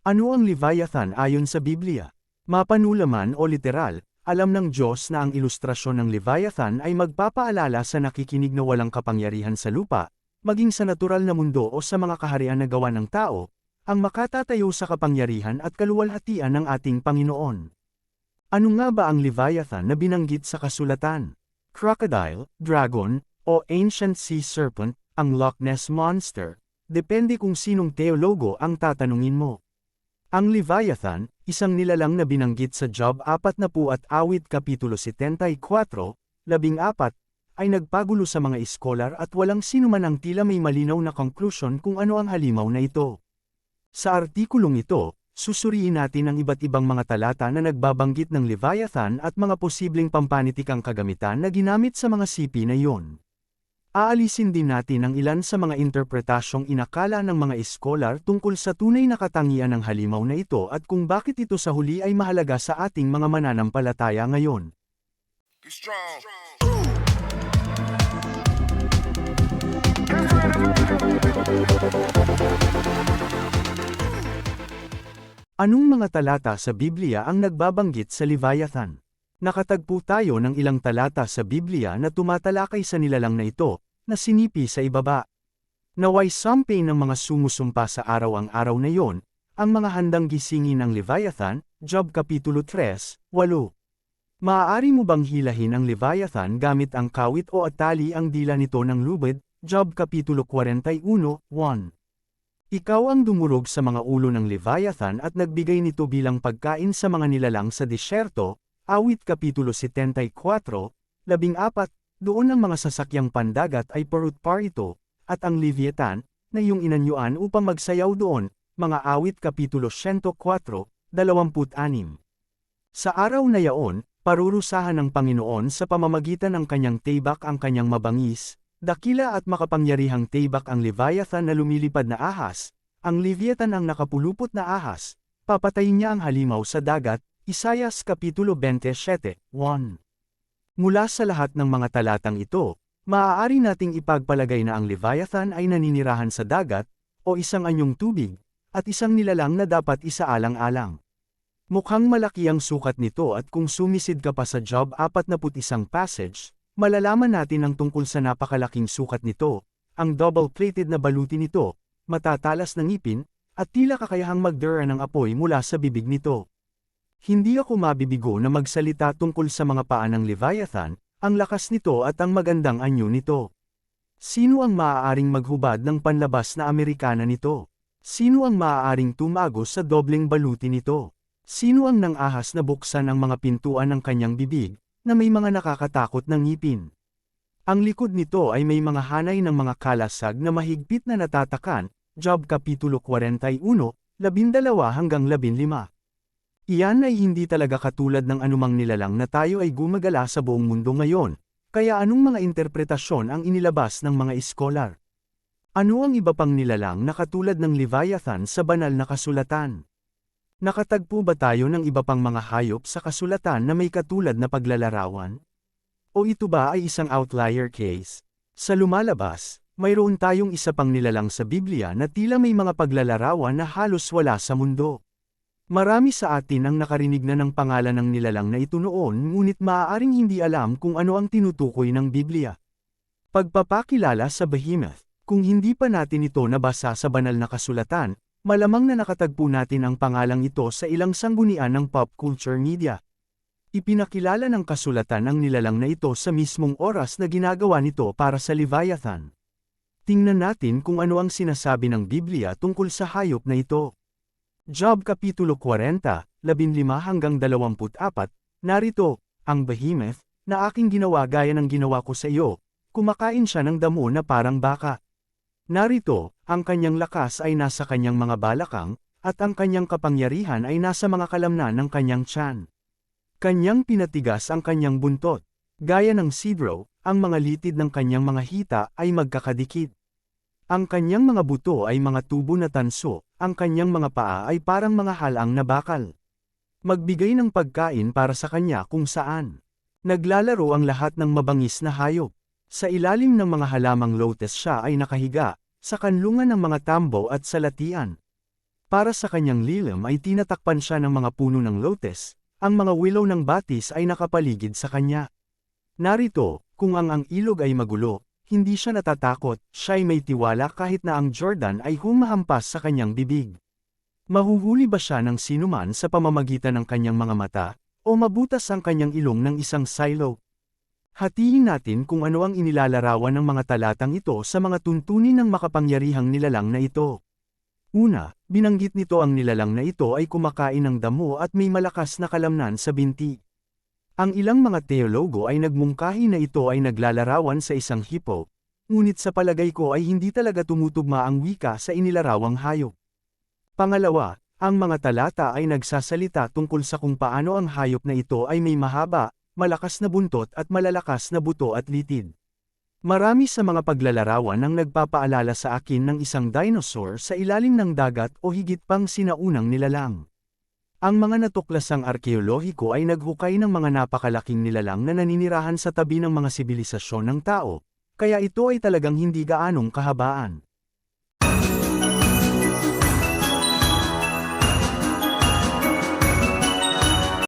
Ano ang Leviathan ayon sa Biblia? Mapanulaman o literal, alam ng Diyos na ang ilustrasyon ng Leviathan ay magpapaalala sa nakikinig na walang kapangyarihan sa lupa, maging sa natural na mundo o sa mga kaharian na gawa ng tao, ang makatatayo sa kapangyarihan at kaluwalhatian ng ating Panginoon. Ano nga ba ang Leviathan na binanggit sa kasulatan? Crocodile, dragon, o ancient sea serpent, ang Loch Ness Monster? Depende kung sinong teologo ang tatanungin mo. Ang Leviathan, isang nilalang na binanggit sa Job 40 at Awit Kapitulo 74, 14, ay nagpagulo sa mga iskolar at walang sinuman ang tila may malinaw na conclusion kung ano ang halimaw na ito. Sa artikulong ito, susuriin natin ang iba't ibang mga talata na nagbabanggit ng Leviathan at mga posibleng pampanitikang kagamitan na ginamit sa mga sipi na iyon. Aalisin din natin ang ilan sa mga interpretasyong inakala ng mga iskolar tungkol sa tunay na katangian ng halimaw na ito at kung bakit ito sa huli ay mahalaga sa ating mga mananampalataya ngayon. Anong mga talata sa Biblia ang nagbabanggit sa Leviathan? Nakatagpo tayo ng ilang talata sa Biblia na tumatalakay sa nilalang na ito, na sinipi sa ibaba. Naway sampay ng mga sumusumpa sa araw ang araw na yon, ang mga handang gisingin ng Leviathan, Job Kapitulo 3, 8. Maaari mo bang hilahin ang Leviathan gamit ang kawit o atali ang dila nito ng lubid, Job Kapitulo 41, 1. Ikaw ang dumurog sa mga ulo ng Leviathan at nagbigay nito bilang pagkain sa mga nilalang sa disyerto, Awit Kapitulo 74, 14, doon ang mga sasakyang pandagat ay parut-par ito, at ang Leviathan, na iyong inanyuan upang magsayaw doon, mga Awit Kapitulo 104, 26. Sa araw na yaon, parurusahan ng Panginoon sa pamamagitan ng kanyang tibak ang kanyang mabangis, dakila at makapangyarihang tibak ang Leviathan na lumilipad na ahas, ang Leviathan ang nakapulupot na ahas, papatayin niya ang halimaw sa dagat, Isayas Kapitulo 27, 1. Mula sa lahat ng mga talatang ito, maaari nating ipagpalagay na ang Leviathan ay naninirahan sa dagat, o isang anyong tubig, at isang nilalang na dapat isaalang-alang. Mukhang malaki ang sukat nito at kung sumisid ka pa sa Job 41 passage, malalaman natin ang tungkol sa napakalaking sukat nito, ang double-plated na baluti nito, matatalas na ngipin, at tila kakayahang magdura ng apoy mula sa bibig nito. Hindi ako mabibigo na magsalita tungkol sa mga paa ng Leviathan, ang lakas nito at ang magandang anyo nito. Sino ang maaaring maghubad ng panlabas na Amerikana nito? Sino ang maaaring tumago sa dobleng baluti nito? Sino ang nangahas na buksan ang mga pintuan ng kanyang bibig, na may mga nakakatakot na ngipin? Ang likod nito ay may mga hanay ng mga kalasag na mahigpit na natatakan, Job Kapitulo 41, 12-15. Iyan ay hindi talaga katulad ng anumang nilalang na tayo ay gumagala sa buong mundo ngayon, kaya anong mga interpretasyon ang inilabas ng mga iskolar? Ano ang iba pang nilalang na katulad ng Leviathan sa banal na kasulatan? Nakatagpo ba tayo ng iba pang mga hayop sa kasulatan na may katulad na paglalarawan? O ito ba ay isang outlier case? Sa lumalabas, mayroon tayong isa pang nilalang sa Biblia na tila may mga paglalarawan na halos wala sa mundo. Marami sa atin ang nakarinig na ng pangalan ng nilalang na ito noon ngunit maaaring hindi alam kung ano ang tinutukoy ng Biblia. Pagpapakilala sa Behemoth, kung hindi pa natin ito nabasa sa banal na kasulatan, malamang na nakatagpo natin ang pangalang ito sa ilang sanggunian ng pop culture media. Ipinakilala ng kasulatan ang nilalang na ito sa mismong oras na ginagawa nito para sa Leviathan. Tingnan natin kung ano ang sinasabi ng Biblia tungkol sa hayop na ito. Job Kapitulo 40, 15-24, narito, ang Behemoth, na aking ginawa gaya ng ginawa ko sa iyo, kumakain siya ng damo na parang baka. Narito, ang kanyang lakas ay nasa kanyang mga balakang, at ang kanyang kapangyarihan ay nasa mga kalamnan ng kanyang tiyan. Kanyang pinatigas ang kanyang buntot. Gaya ng sidro, ang mga litid ng kanyang mga hita ay magkakadikit. Ang kanyang mga buto ay mga tubo na tanso, ang kanyang mga paa ay parang mga halang na bakal. Magbigay ng pagkain para sa kanya kung saan. Naglalaro ang lahat ng mabangis na hayop. Sa ilalim ng mga halamang lotus siya ay nakahiga, sa kanlungan ng mga tambo at salatian. Para sa kanyang lilim ay tinatakpan siya ng mga puno ng lotus, ang mga willow ng batis ay nakapaligid sa kanya. Narito, kung ang ilog ay magulo, hindi siya natatakot, siya ay may tiwala kahit na ang Jordan ay humahampas sa kanyang bibig. Mahuhuli ba siya ng sinuman sa pamamagitan ng kanyang mga mata, o mabutas ang kanyang ilong ng isang silo? Hatiin natin kung ano ang inilalarawan ng mga talatang ito sa mga tuntunin ng makapangyarihang nilalang na ito. Una, binanggit nito ang nilalang na ito ay kumakain ng damo at may malakas na kalamnan sa binti. Ang ilang mga teologo ay nagmungkahi na ito ay naglalarawan sa isang hipo, ngunit sa palagay ko ay hindi talaga tumutugma ang wika sa inilarawang hayop. Pangalawa, ang mga talata ay nagsasalita tungkol sa kung paano ang hayop na ito ay may mahaba, malakas na buntot at malalakas na buto at litid. Marami sa mga paglalarawan ang nagpapaalala sa akin ng isang dinosaur sa ilalim ng dagat o higit pang sinaunang nilalang. Ang mga natuklasang arkeolohiko ay naghukay ng mga napakalaking nilalang na naninirahan sa tabi ng mga sibilisasyon ng tao, kaya ito ay talagang hindi gaanong kahabaan.